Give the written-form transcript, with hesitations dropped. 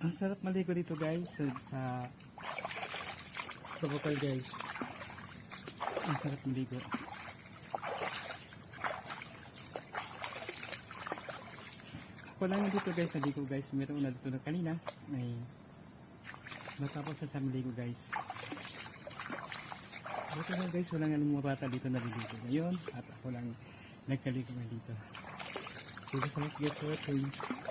Ang sarap maligo dito guys sa bukal guys. Ang sarap maligo. Ako lang dito guys naligo guys. Meron na dito na kanina. May matapos sa maligo guys. Dito na guys, wala nga mga bata dito naliligo ngayon. At ako lang nagkaligo na dito. So, let's get to it.